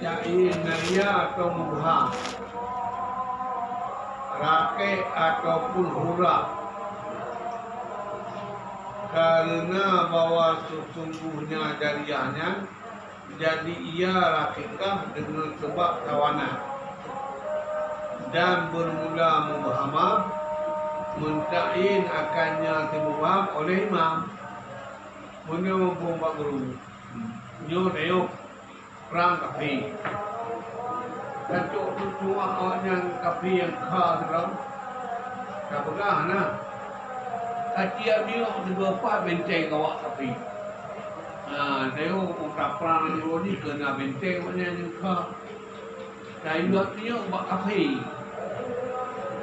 Naya atau mubham, rakik ataupun huraf, karena bahwa sesungguhnya jariahnya jadi ia rakikah dengan sebab kawanan dan bermula mubhamah mentain akannya dimubham oleh imam menyambung pak guru nyo neo perang kafi dan cuma orang kafi yang kha dalam kapagah na kacia dia juga apa benteng awak kafi neo perang ni kena benteng mana yang kha dan dia buat kafi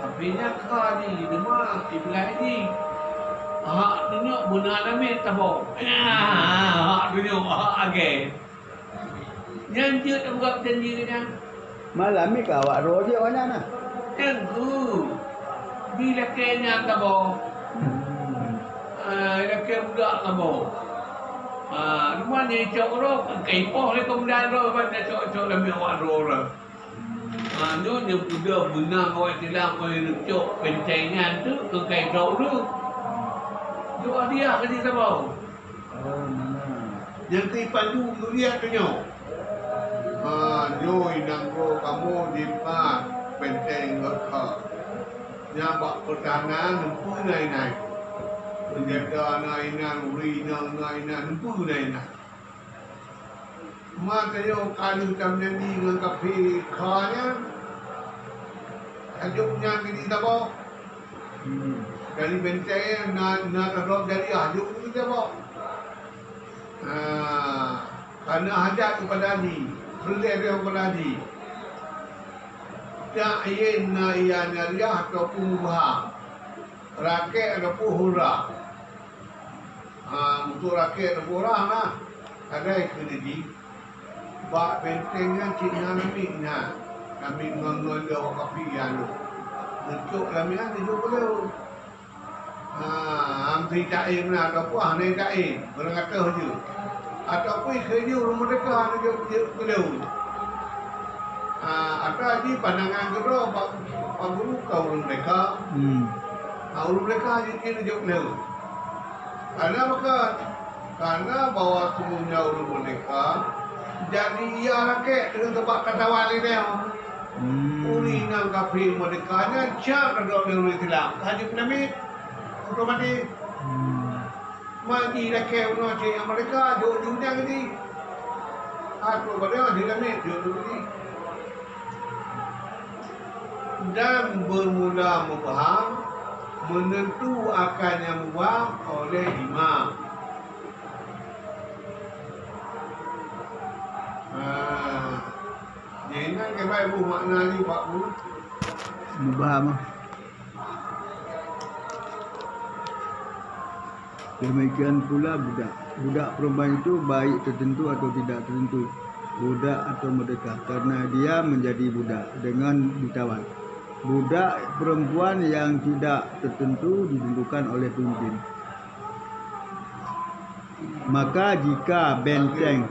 kafinya kha ni demam ibelah ni hak dunia benar nama tahu. Hak dunia hak agak. Janji tak buat janji kan? Malam ni kawak roh dia mana nak? Tengku. Bila kena tahu. Laki budak tahu. Rumah ni cok roh kaipoh le kemudian roh pada cok lebih awak roh lah. Nyo yang sudah benar awak tidak boleh cok pencengan tu ke kaipoh tu. Doa dia kasi sabaw. Yang tipandu dia tu nyo. Nyo inanggo kamu di pa penteng ngakha. Nya bak pertahanan nempu nai. Menjaga nai uri nai nempu nai. Maka yo kali kamnya ni ngakapi khanya. Ajuknya gini sabaw. Dari benteng nak terus dari ajuk itu dia bawa. Karena hajat kepada Haji, berlebih kepada Haji. Ta'yin na'iyan riyah ataupun mubham, rakik ataupun huraf. Untuk rakik ataupun huraf lah. Ada itu jadi. Bak bentengnya cina namiknya. Kami mengenal wakafi yang itu. Untuk lamian itu boleh. Amri ta'im lah ataupun ahli ta'im berkata je ataupun kerja rumah mereka dia beliau atau di pandangan kedua pak guru kau orang mereka orang mereka je kira je beliau karena bahawa semuanya orang mereka jadi ia rakyat dengan tempat kata wali dia uri nang kafi mereka nya cak ada orang Islam haji penamit otomatis mati rakyat orang cik mereka jauh-jauhnya ni atau pada di dalam jauh ni dan bermula mubham menentu akannya mubham oleh imam. Jangan kebai bu makna ni pak bu Mubham. Demikian pula budak perempuan itu baik tertentu atau tidak tertentu, budak atau merdeka, karena dia menjadi budak dengan ditawan. Budak perempuan yang tidak tertentu ditentukan oleh pemimpin. Maka jika benteng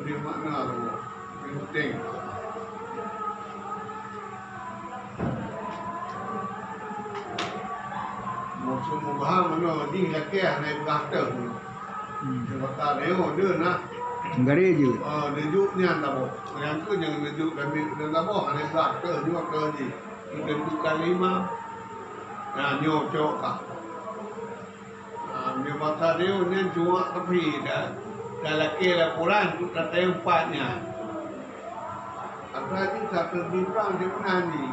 dia makna benteng maksud mubham mana ni laki naik berkata dia kata dia dia nak Enggari je. Duduknya tak boh. Yang tu jangan duduk dan tak boh. Naik berkata juga ke je. Ditentukan lima. Nyocok kah. Dia kata dia ni cuma tapi dah laki laporan tu kata empatnya. Apa lagi satu bintang dia pernah ni.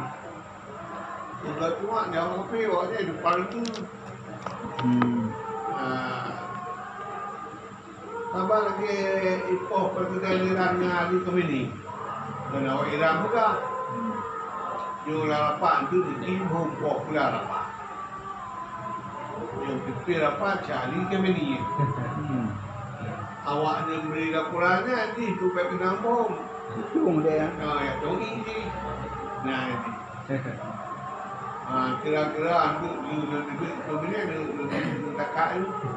Sudah cuma jauh tapi waktu depan tu. Tambah lagi ipoh pergalirannya di kemini. Dan awak Iran juga. Yang larapan tu diimpun pok larapan. Yang kepil apa cari kemini. Awaknya beri laporannya nanti tu baik penambung. Tung dia. Ya tung ini. Nah ini. Kira-kira aku dulu kemini tak budak itu.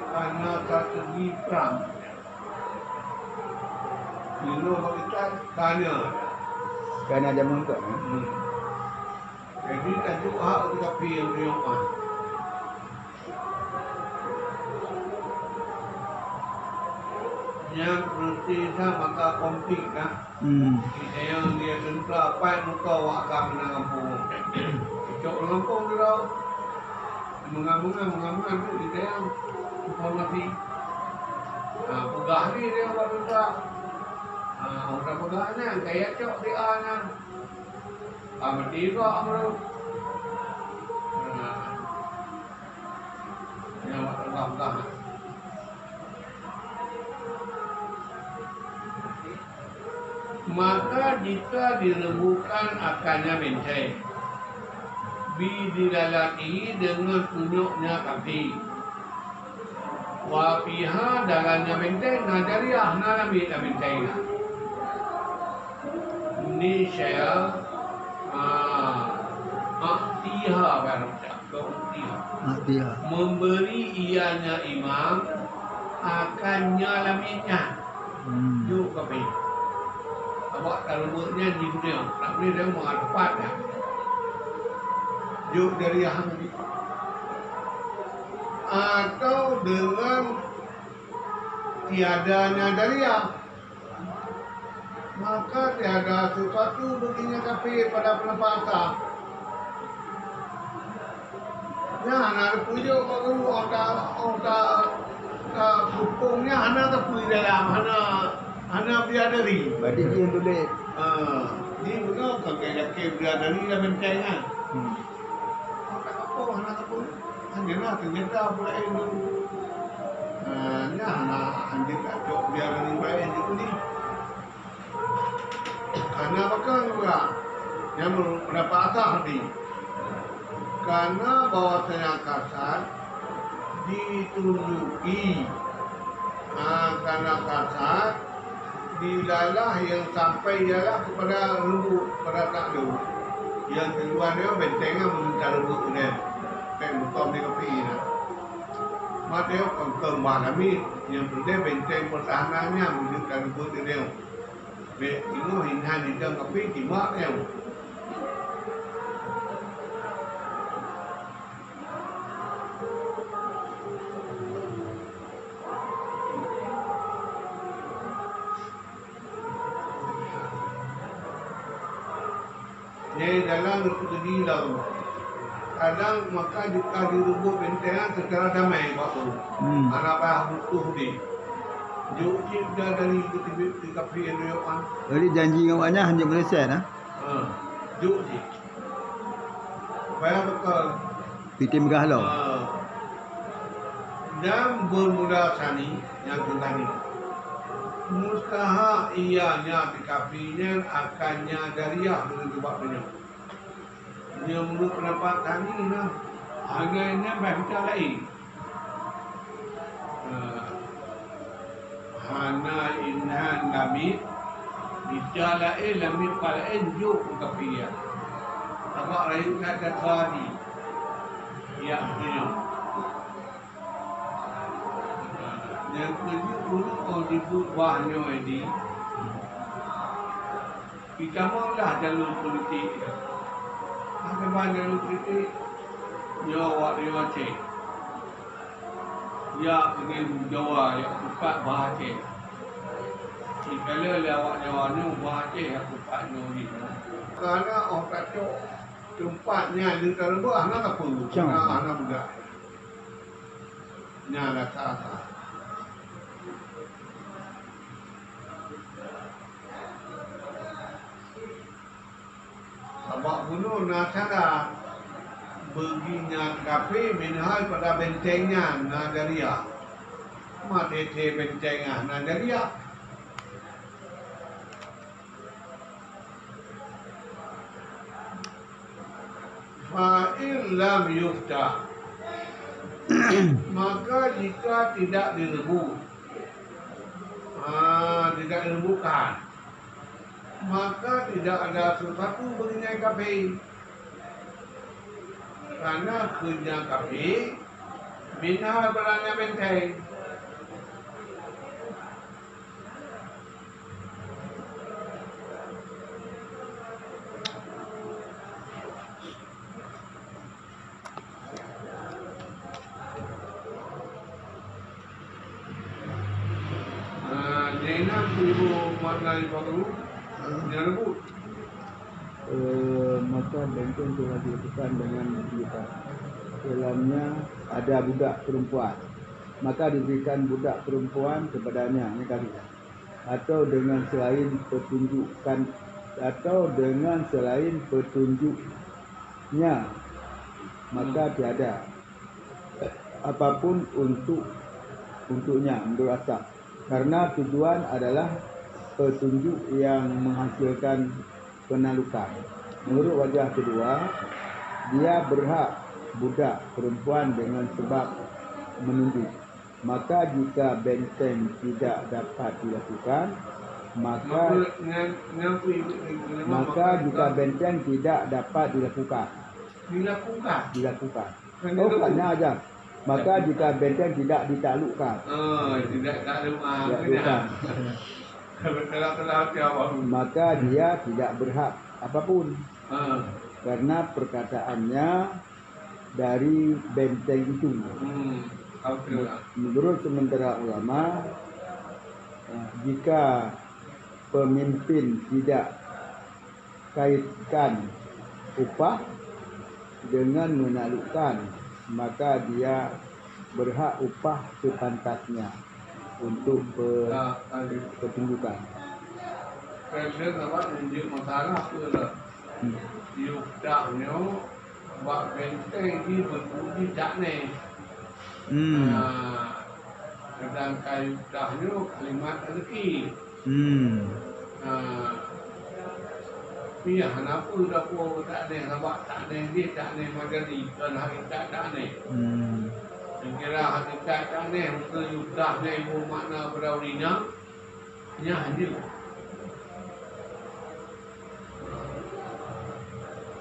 Kerana satu perang. Dulu kita tanya. Kerana dia mengangkat. Jadi tajuk hak kita pilih yang mana. Yang berarti maka konflik kan. Kita yang dia tentu apa yang muka wakam mengampung. Cok mengampung tu tau. Mengamungan tu kita yang informasi. Pegah ni dia buat juga. Orang pegahnya kayak cok dia nya. Mati juga amro. Yang pegah-pegah. Maka jika direbukan akannya benteng, dilalati dengan tunjuknya kaki. Wapiha dalamnya benteng, nadariah nabi benteng. Ini saya aktiha baruja, Aktiha. memberi ianya imam akannya lamitnya. Juk kami. Awak kalau buatnya di dunia, tak boleh dia mengarpat ya. Juk dari yang atau dengan tiadanya dariah, maka tiada sesuatu baginya kafir pada penempatan. Ya, anak pujuk baru orang hukumnya anak tak pergi dalam anak biadari. Berarti dia yang tulis. Dia benar kakek biadari dah benteng kan. Tak apa anak tak pun. Hanya nak ternyata pula ini. Ni anak hanya tak cok biadari baik dia pun ni. Anak bakal juga yang mendapat asal ni. Karena bahawasanya kasar ditunjuki karena kasar dilalah yang sampai ialah kepada lembut, pada taklu. Yang keluar dia bentengan meminta lembut dia. Kan bukan dia kepingin. Maka dia kembang kami yang penting benteng pertahanannya menunjukkan lembut dia. Ini hinhan di dalam keping timak dia. Jadi dalam berkedi lalu, kadang maka jika dirubuk bentengan secara damai waktu. Anak bah butuh di. Jauh dah dari ketika pian dia kan. Jadi janji dengan awaknya hanya Malaysia nah. Jauh di. Bayar bekal. PT Megahlau. Dan bermula sani yang tentang ini. Mustahak ianya dikafinya akannya dariah dengan sebabnya. Dia menurut pendapat kami lah. Harganya baca lain. Hana inhan lamit dijalain lamit palain juk kafiyah. Sebab lain kata tadi. Ya punya. Yang kedua dulu kalau disebut wahnya ini, kita maulah jalur politik. Ada banyak jalur politik, ya awak dia Aceh, ya dengan Jawa, ya kupat bahasa. Kalau awak Jawa ni bahasa, ya kupat ni. Kerana orang kacau tempatnya di terbuat, anak tak perlu, anak budak. Nyala kata. Sebab bunuh nasara beginya kafe minhal pada bentengnya Nadaria. Mati bentengnya Nadaria. Fa'il lam yufta. Maka jika tidak direbut, tidak dirembukan, maka tidak ada sesuatu baginya kafir. Karena kerja kafir bina beranya benteng. Dena ibu makna baru dia rebut. Maka benteng telah dilakukan dengan kita. Dalamnya ada budak perempuan. Maka diberikan budak perempuan kepadanya, ini kali. Atau dengan selain petunjukkan, atau dengan selain petunjuknya, maka tiada apapun untuknya menurut asal. Karena tujuan adalah petunjuk yang menghasilkan penalukan. Menurut wajah kedua, dia berhak budak perempuan dengan sebab menunjuk. Maka jika benteng tidak dapat dilakukan, maka jika benteng tidak dapat dilakukan. Oh, katanya aja. Maka jika benteng tidak ditaklukkan. Tidak taklukkan. Maka dia tidak berhak apapun. Karena perkataannya dari benteng itu. Menurut sementara ulama, jika pemimpin tidak kaitkan upah dengan menaklukkan, maka dia berhak upah sepantasnya untuk pertunjukan. Kerana apa tunjuk masalah tu lah. Yukdaknya buat benteng di berbunyi tak ni. Sedangkan yukdaknya kalimat rezeki. Pihak kenapa dah pun tak ni, sebab tak ni dia tak ni majari dan hakikat tak ni. Kira hakikat tak ni, muka yukdah ni ibu makna beraurinya, hanya.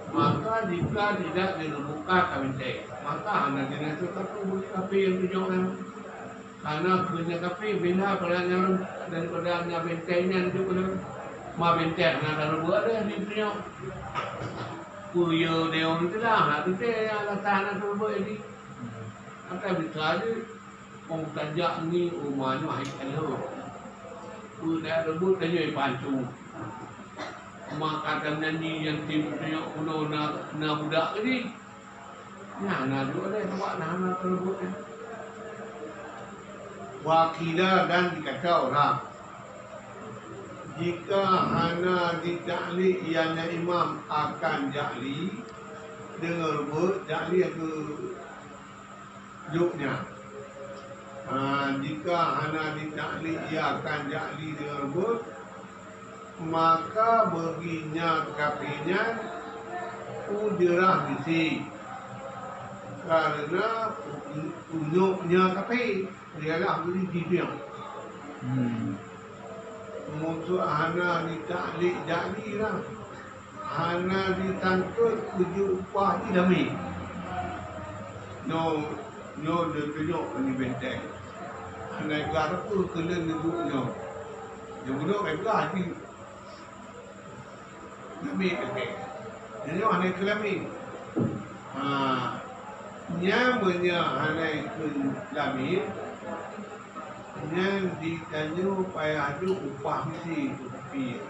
Maka jika tidak dirembukan benteng, maka hanya jenis tertentu boleh kafir yang tunjukkan. Karena kerja kafir bila peranya daripada bentengnya tunjukkan. Ma benteng nak buat dia ni punya. Puyo dia orang tu lah, nak tu dia alasan nak buat ni. Akan bisa je orang tajak ni rumahnya haikal lo. Dah rebut dah jadi pancu. Makanan nyanyi yang tim punya ulo na budak ni. Nak juga dia sebab nak rebut ni. Wakilah dan dikata orang. Jika hana ditaklik ianya imam akan ja'li dengan rebut, ja'li itu juknya. Jika hana ditaklik ia akan ja'li dengan rebut, maka baginya kafinya ujarah bisi. Karena tunjuknya kafir ialah beri dia. Musuh hana ditaklik jadi lah. Hana ditangkut tujuh upah di dami. No dia tunjuk ni benteng. Hana ikat apa kena duduknya. Dia duduk ikat di dami kekek. Dia hana kelami. Nyamanya hana ikut dami. Yang ditanya supaya ada upah misi tapi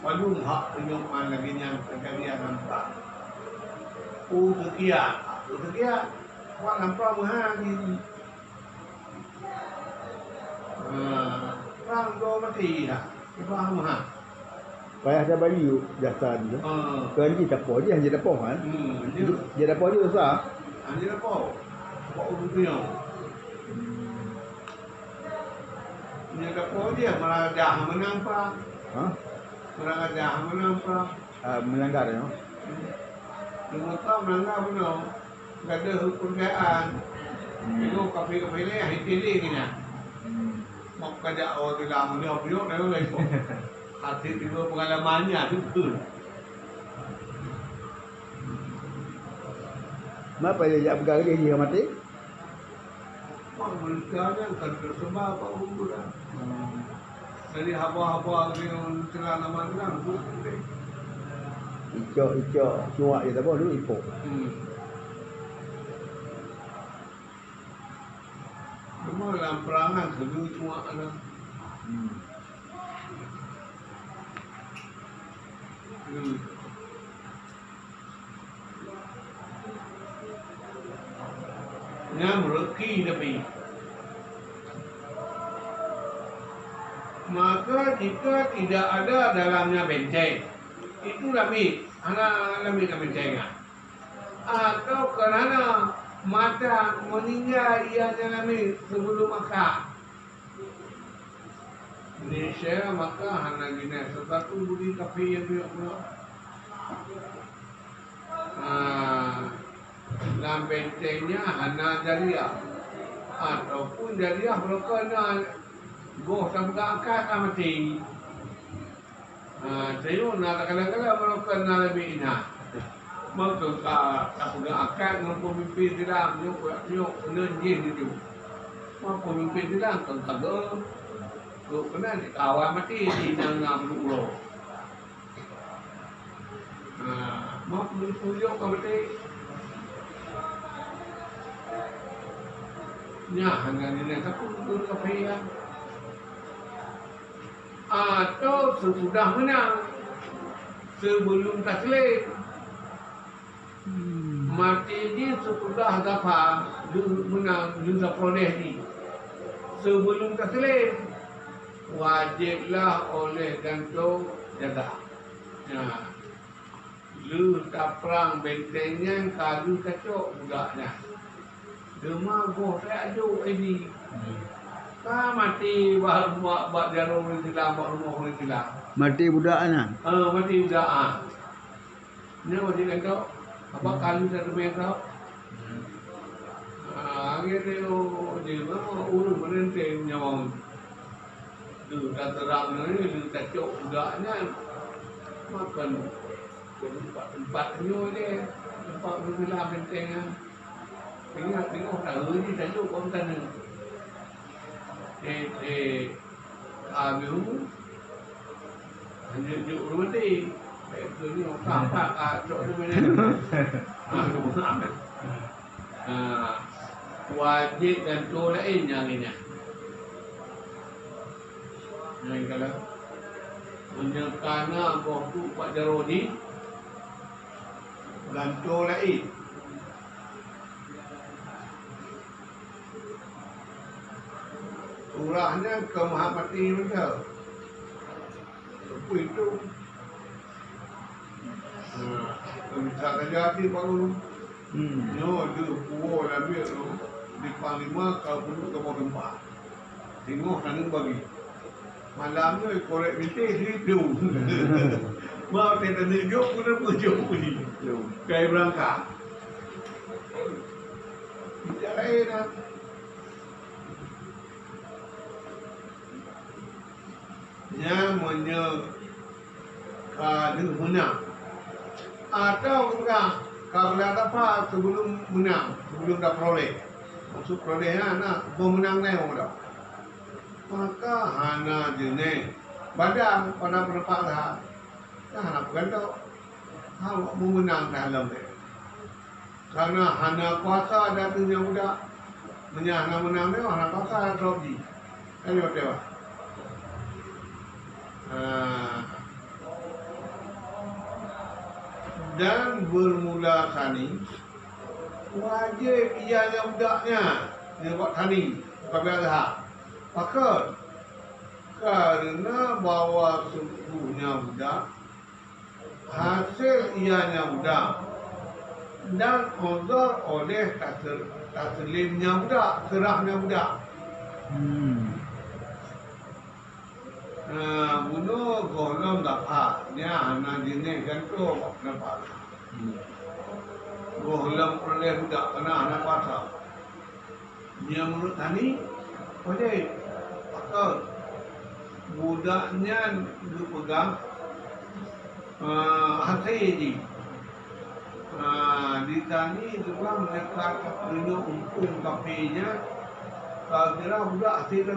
belum hak penyuman lagi yang terkalian nampak. Sekian, buat nampak mahal ni. Orang dua mati dah, upah mahal. Payah dah bagi jasa dia. Kan dia tak apa je, hanya dapat kan. Dia dapat je besar. Hanya dapat. Buat rupiah. Dia dapat dia meradah menang perang. Meradah menang perang. Melanggar ya. Dia tahu melanggar benar. Tak ada hukum keadaan. Itu kafir-kafir ni yang pilih ni. Mak kajak orang bilang dia periuk dia boleh ikut. Hati tiba pengalamannya betul. Kenapa dia pegang dia mati? Mak beritanya kan tersembah apa umur dah. Dari haba-haba dengan celana mana boleh. Icok cuak je tak apa dulu ipok. Cuma dalam perangan kedua cuma ada. Yang reki tapi. Maka jika tidak ada dalamnya benteng, itu lami, anak lami bentengan. Atau kerana mata meninggal ianya lami sebelum makan. Indonesia maka hana gini satu budi kafe yang dia pula. Dalam bentengnya hana jariah ataupun jariah berkena goh sampai akar mati. Saya nak kadang-kadang berkena lebih inah. Maka tak punya akar dengan pemimpin tidak nyok nenjih itu. Maka pemimpin tidak kagak. Kalau kena kawan mati di nang dulu. Mak tunjuk ke mati. Nya hanya ni tak pun kafe ya. Atau sesudah menang sebelum taslim. Mati ni sesudah dapat menang juga proses ni. Sebelum taslim wajiblah oleh gantung jaga. Lu tak perang bentengnya kalau kacau budaknya. Dema goh saya aju ini. Ka mati buat jarum ni silam, buat rumah ni silam. Mati budaknya. Mati budak. Ni wajib kacau. Apa kalau satu meter? Akhirnya dia urus berhenti nyawang. Lu tak terang ni, lu tak cok budaknya makan tempat-tempatnya dia, tempat bergelar bentengnya. Tengok tahu ni tak cok orang sana. Abu hanya juk rumah ni. Itu ni apa cok tu mana? Wajib dan tu lain yang ini. Yang kalau menyekana bohku Pak Jarodi gantung lain. Surahnya ke Mahamati mereka. Apa itu? Bisa terjadi baru. No, dia puas ambil tu di Panglima kalau perlu ke bawah tempat. Tengok sana bagi. Malamnya korek bintik hidup. Mau saya tunjuk pun apa jauh ni. Kayak berangkat. Tidak lain lah. Yang menyekada menang. Atau enggak, kalau apa sebelum menang, sebelum dah peroleh. Maksud perolehnya nak pemenang ni orang dah. Maka hana jenis badan pada pendapat dah. Dah nak bergantung. Awak memenang dalam ni. Karena hana kuasa datangnya budak. Menyahana menang ni, hana kuasa ada roji. Ayo dewa. Dan bermula tani wajib ianya budaknya dia buat tani bagi azhar. Maka karena bawa subuhnya budak hasil ianya budak dan uzur oleh taslimnya budak, serahnya budak. Bunuh golong dapat dia anak jenis gantung dapat. Golong oleh budak kena anak kuasa. Dia menurut tani, boleh. Maka budaknya dipegang hati ini. Di tani juga mereka punya umpung kafenya. Kalau kira budak hati itu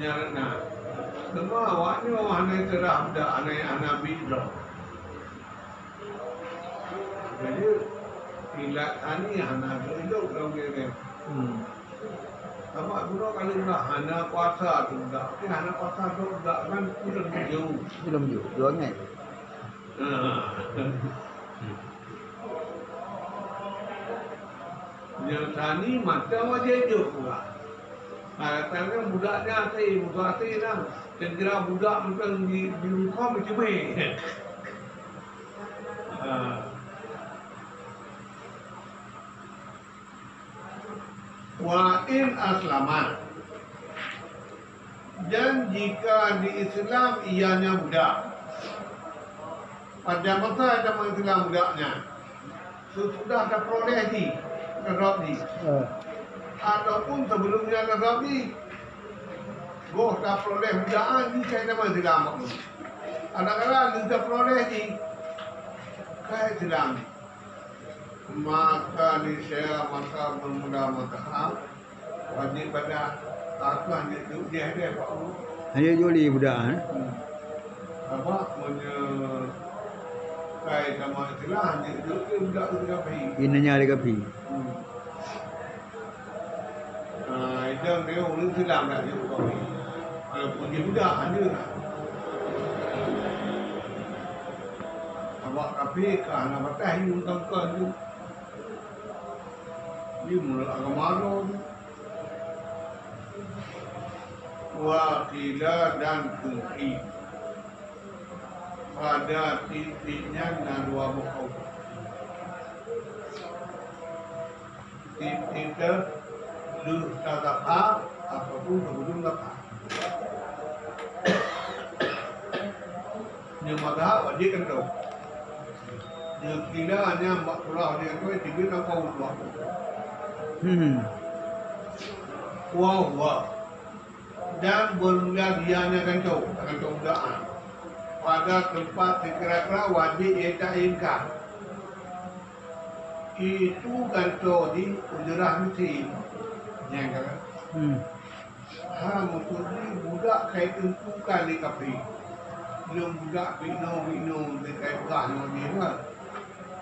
nyarana. Semua awaknya wahana terah budak anak bidro. Jadi ilat tani hana hidup dalam diri. Sama guru kalau dah hana puasa tu enggak. Tapi hana puasa tu enggak kan belum jauh. Belum juga, 2 ngày. Yang tani macam aja hidup pula. Katanya budaknya budak lah. Dan kira budak macam di rumah macam ni. Wa in aslama, dan jika di Islam ianya budak, pada masa ada Islam budaknya, sudah ada peroleh di Rabi, ataupun sebelumnya Rabi, goh dah peroleh budakan ni saya nama Islam. Kadang-kadang kita peroleh di kaya Islam. Maka niscaya maka bermudah-mudahan wajib pada aku hanya dia Pak Guru. Hanya joli budak Apa kait sama istilah hanya itu budak tu kapi. Inanya ada kapi. Itu dia orang Islam dah dia kapi. Walaupun dia budak hanya lah. Awak kapi kan apa teh yang tangkan tu. Dia mula agama tu. Wakila dan kunci pada titiknya dua buku. Titik lu tak apa apapun belum dapat. Nhưng mà đó ở dưới căn đầu, nhưng khi đó anh em mặc quần thì có chỉ biết nó câu được. Wow. Dan bermula dianya kancung doa pada tempat kira-kira wajib ia ingat. Itu kancung di ujurah mesti yang kata. Mungkin budak kait tentukan di kapi. Belum budak bino di kait kan ni kan.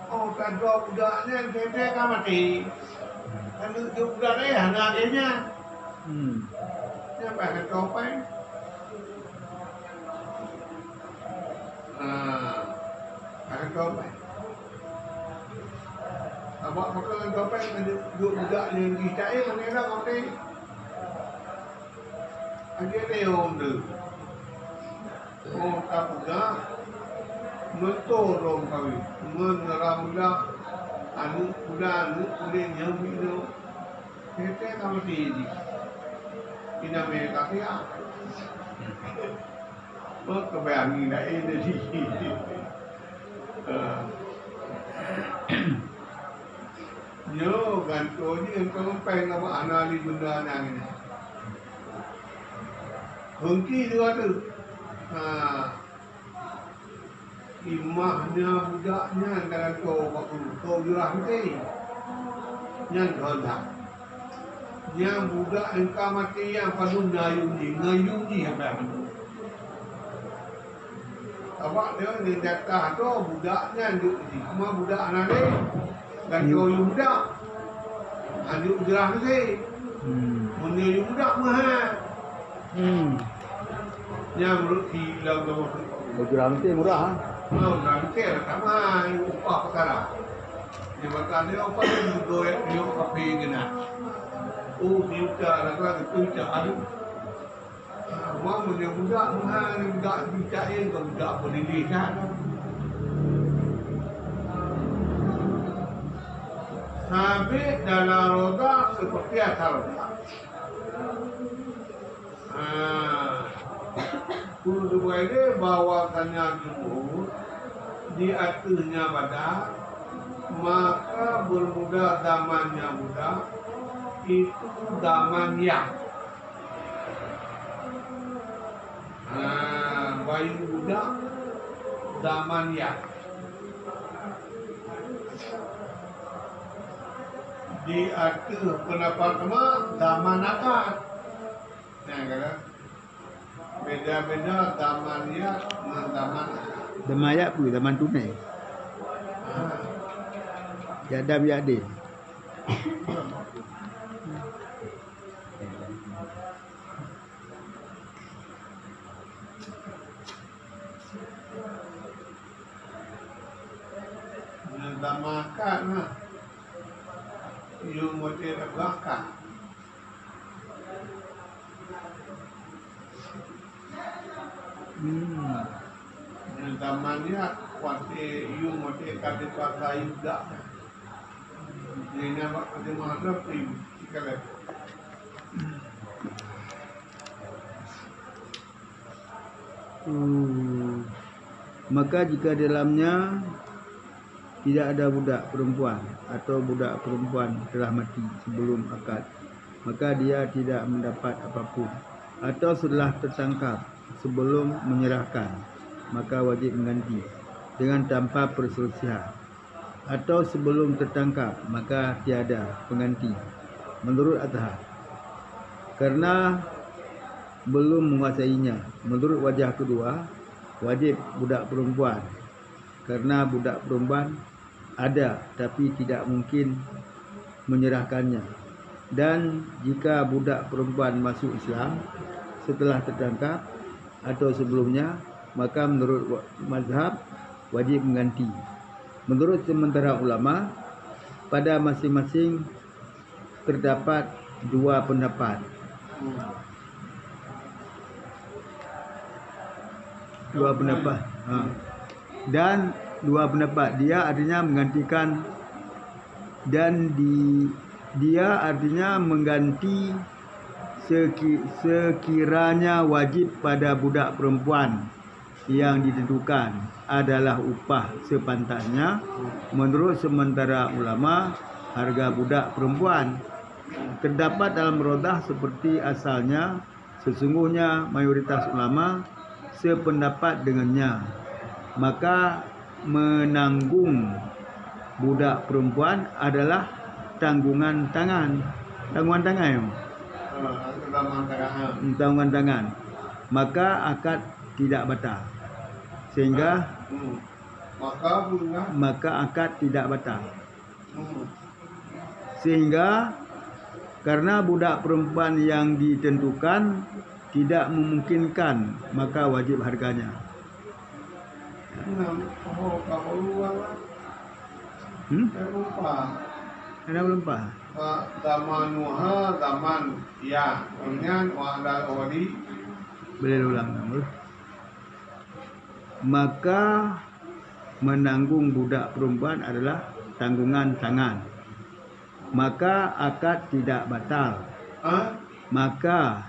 Oh, kalau budaknya dia kan mati. Kalau budak ni anak dia. Siapa akan topai? Akan topai. Abang akan topai duduk budak yang dicari mana nak kau ni? Ada ni orang tu. Oh tak budak, mentorong kau, meneramula anu kulit yang minum. Kita kamu tiada. Ina mereka kaya, kebayangin dah ini di, yo ganto ni engkau pengen apa anali benda nang ini, hengki juga tu, imahnya budaknya antara kau jurah ni, yang kau yang budak engkau mati yang paling ngayung ni apa? Awak dia ni jatah tu budaknya duduk di rumah budak anak ni dan kau budak duduk jerah ni, menyayung budak mahal. Yang menurut hilang tu. Jerah mesti murah. Jerah mesti tak mahal upah perkara. Dia berkata dia apa yang goyek dia kapi kena. Dia lagi tu ada. Wang punya budak mahal, budak bicain ke budak pendidikan. Habis dalam roda seperti asal roda. Guru ini bawakannya dulu, diaturnya pada, maka bermuda zamannya muda. itu zaman yang bayi budak zaman yang di atas pendapat nama zaman akad. Nah, kata beda-beda zaman ya dengan zaman akad. Demayak pun zaman tunai. Jadam yadin. Zaman akad nah. Yung model belakang. Zamannya kuati yung model kadi pakai juga. Ini nama kadi mana prim sekali. Maka jika dalamnya tidak ada budak perempuan atau budak perempuan telah mati sebelum akad, maka dia tidak mendapat apapun. Atau setelah tertangkap sebelum menyerahkan, maka wajib mengganti dengan tanpa perselisihan. Atau sebelum tertangkap, maka tiada pengganti menurut Azhar, karena belum menguasainya. Menurut wajah kedua, wajib budak perempuan, karena budak perempuan ada tapi tidak mungkin menyerahkannya. Dan jika budak perempuan masuk Islam setelah tertangkap atau sebelumnya, maka menurut mazhab wajib mengganti. Menurut sementara ulama, pada masing-masing terdapat dua pendapat. Dan dua pendapat, dia artinya menggantikan, dan dia artinya mengganti sekiranya wajib pada budak perempuan yang ditentukan adalah upah sepantasnya. Menurut sementara ulama, harga budak perempuan terdapat dalam rodah seperti asalnya. Sesungguhnya mayoritas ulama sependapat dengannya. Maka menanggung budak perempuan adalah tanggungan tangan. Tanggungan tangan. Tanggungan tangan. Maka akad tidak batal. Sehingga maka akad tidak batal. Sehingga karena budak perempuan yang ditentukan tidak memungkinkan, maka wajib harganya. Ada lupa. Zaman nuha, zaman ya, kemudian wa'adal wali. Boleh ulang. Maka menanggung budak perempuan adalah tanggungan tangan. Maka akad tidak batal. Maka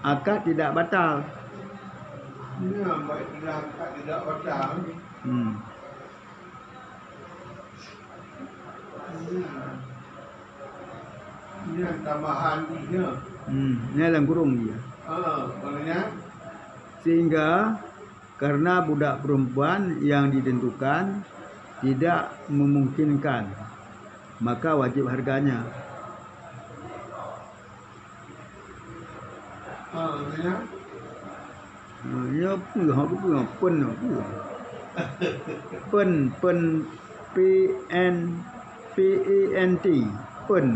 akad tidak batal. Ya, baik akad tidak batal. Ini tambahan dia. Ini dalam kurung dia. Maknanya sehingga karena budak perempuan yang ditentukan tidak memungkinkan, maka wajib harganya. Maknanya ya pun PENT pen.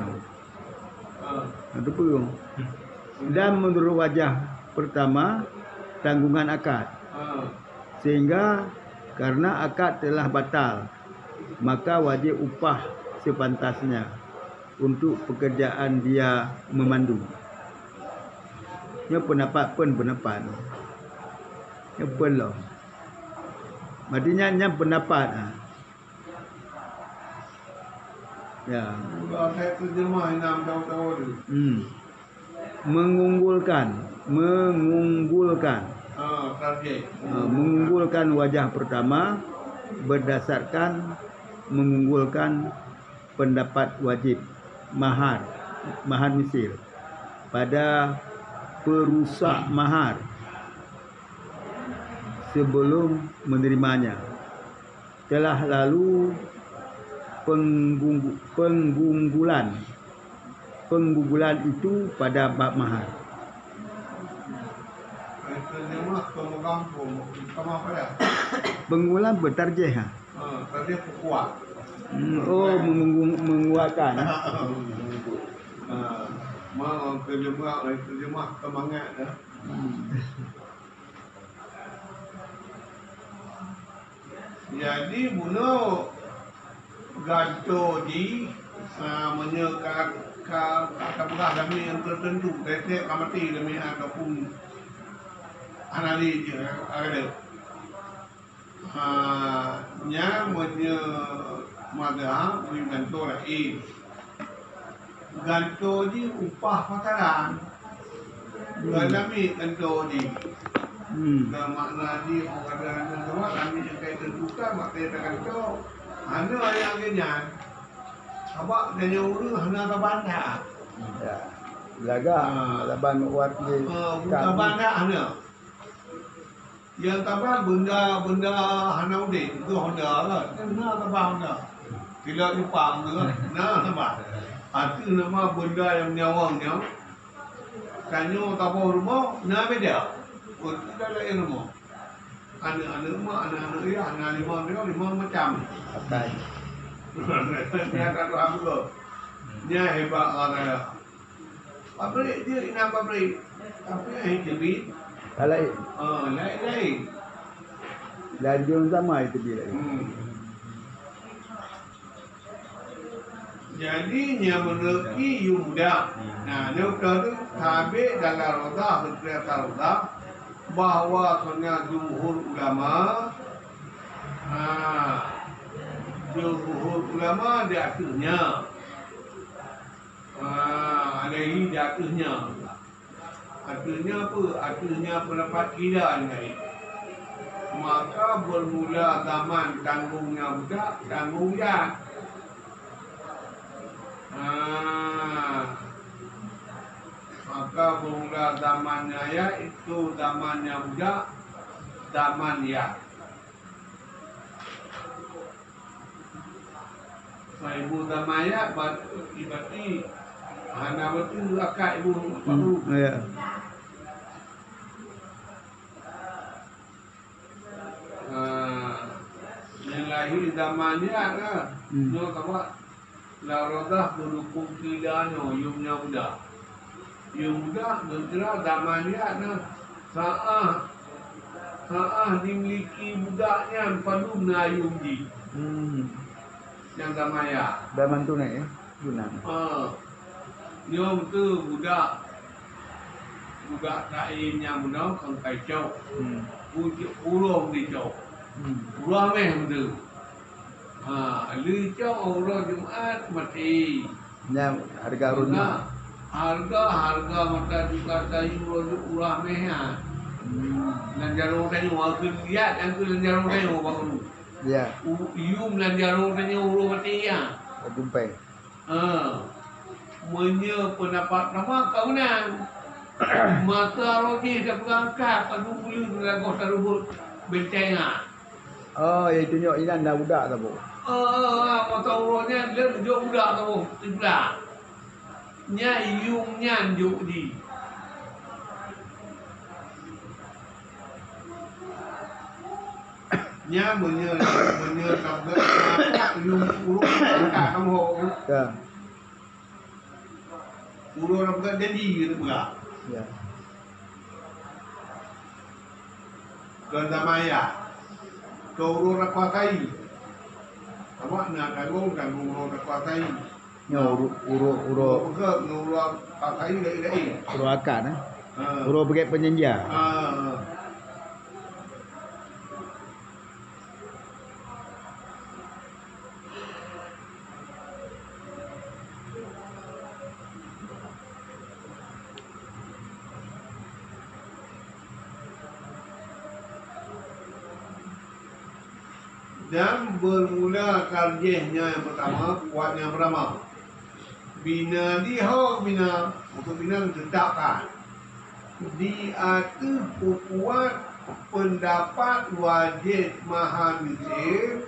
Itu pun. Dan menurut wajah pertama, tanggungan akad. Sehingga karena akad telah batal, maka wajib upah sepantasnya untuk pekerjaan dia memandu. Ini pendapat. Ini belum. Maksudnya ini pendapat. Ya. saya terjemah enam tahun. Mengunggulkan wajah pertama berdasarkan mengunggulkan pendapat wajib mahar Mesir pada perusak mahar sebelum menerimanya. Telah lalu penggugulan itu pada bab mahar. Terjemah kamu kampung, kamu apa ya? Penggugulan bertarjih. Tadi kuat. Menguatkan. Mau terjemah kemangat dah. Jadi bunuh ganto di menyekat belah demi yang tertentu, tetek kamati demi ataupun analisis ada. Nya madhab beri ganto lagi. Ganto di upah pakaran. Dami ganto di. Dan makna di orang yang tua kami yang tentukan makna ganto. Hana yang genyan. Abak dan yang urus hana tabanda. Ya. Laga laban uat di. Tabanda hana. Yang tabah benda hana udin itu Honda lah. Hana tabah Honda. Tidak dipang tu nah tabah. Itu nama benda yang nyawangnya. Kanyo tabah rumah nah beda. Tidak lain rumah. Anak-anak rumah, anak-anak dia, anak lima macam. Pakai. Dia kata aku. Dia hebat orang. Pabrik dia ina pabrik. Tapi yang jebit. Lain. Lain. Lajung sama itu dia. Jadi yang menerki Yuda. Nah, Yuda itu habis dalam roda, berkata roda bahwa sebenarnya jumhur ulama di akhirnya alaihi di akhirnya apa? Akhirnya pendapat kita ni. Maka bermula zaman tanggungnya budak, tanggung dia. Maka bermula zamannya ya itu zamannya budak, zaman ya. Ibu zaman ya berarti hana betul akak ibu baru. Ya. Yang lahir zamannya kan. No apa? Larodah berhukum pidana yumnya budak. Yuda berkira zamannya saah dimiliki budaknya padu menayung di. Yang zamaya. Zaman tu naik guna. Nyom tu budak kainnya budak kan kacau. Urung di cau. Urang meh betul. Lu cau urang Jumaat mati. Ya harga runah. Harga maka dikata urang meh ha. Nan jarong tanya waktu lihat yang tu nan jarong tanya baru. Ya. Ium nan jarong tanya urang mati ya. Jumpai. Menye pendapat nama kawanan. Mata roti dah berangkat pada bulu dalam kota rubut bencana. Oh, yang tunjuk inan dah budak tak bu? Mata urutnya dia tunjuk budak tu sebelah. Nya iumnya juk di. Nya menye kabel ium urut kat kamu. Ya. Urut apa jadi gitu pula. Ya. Ganda maya. Kau urut kuasai. Awak nak kagum urut kuasai. Nya urut Ke urut kuasai dari. urut akan urut pakai penjenja. Dan bermula karjihnya yang pertama, kuatnya yang pertama. Bina dia bina untuk bina ditetapkan. Dia tu kuat pendapat wajib mahamisir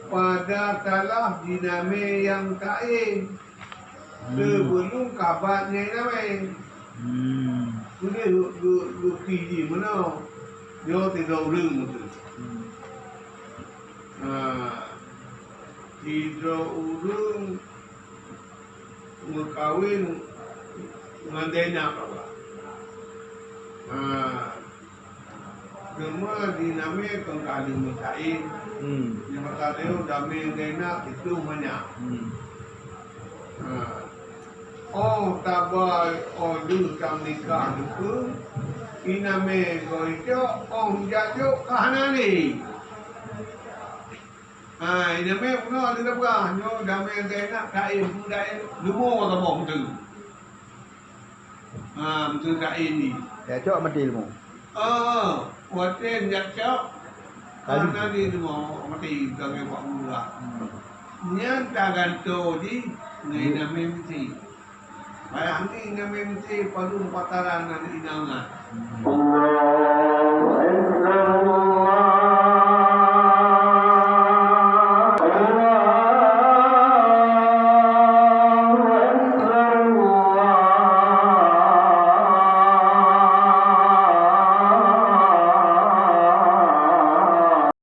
pada talaf diname yang kain sebelum kabarnya diname. Dia lu kiri mana? Dia tidak urung tu. Tidak urung berkahwin dengan denak apa? Semua dinamakan kali mutakin. Yang kata dia damai denak itu banyak. Oh tabai order kam nikah itu iname goito om jajo kahanani. Iname puno ada apa? Nyo damai denak kain budaya lumo atau bom tu. Betul kain ni. Ya cok mati ilmu. Waten jacok karena di rumah mati kami buat mula. Nyan taganto di ngai name mesti. Bayang ni name mesti palu pataran dan inangan.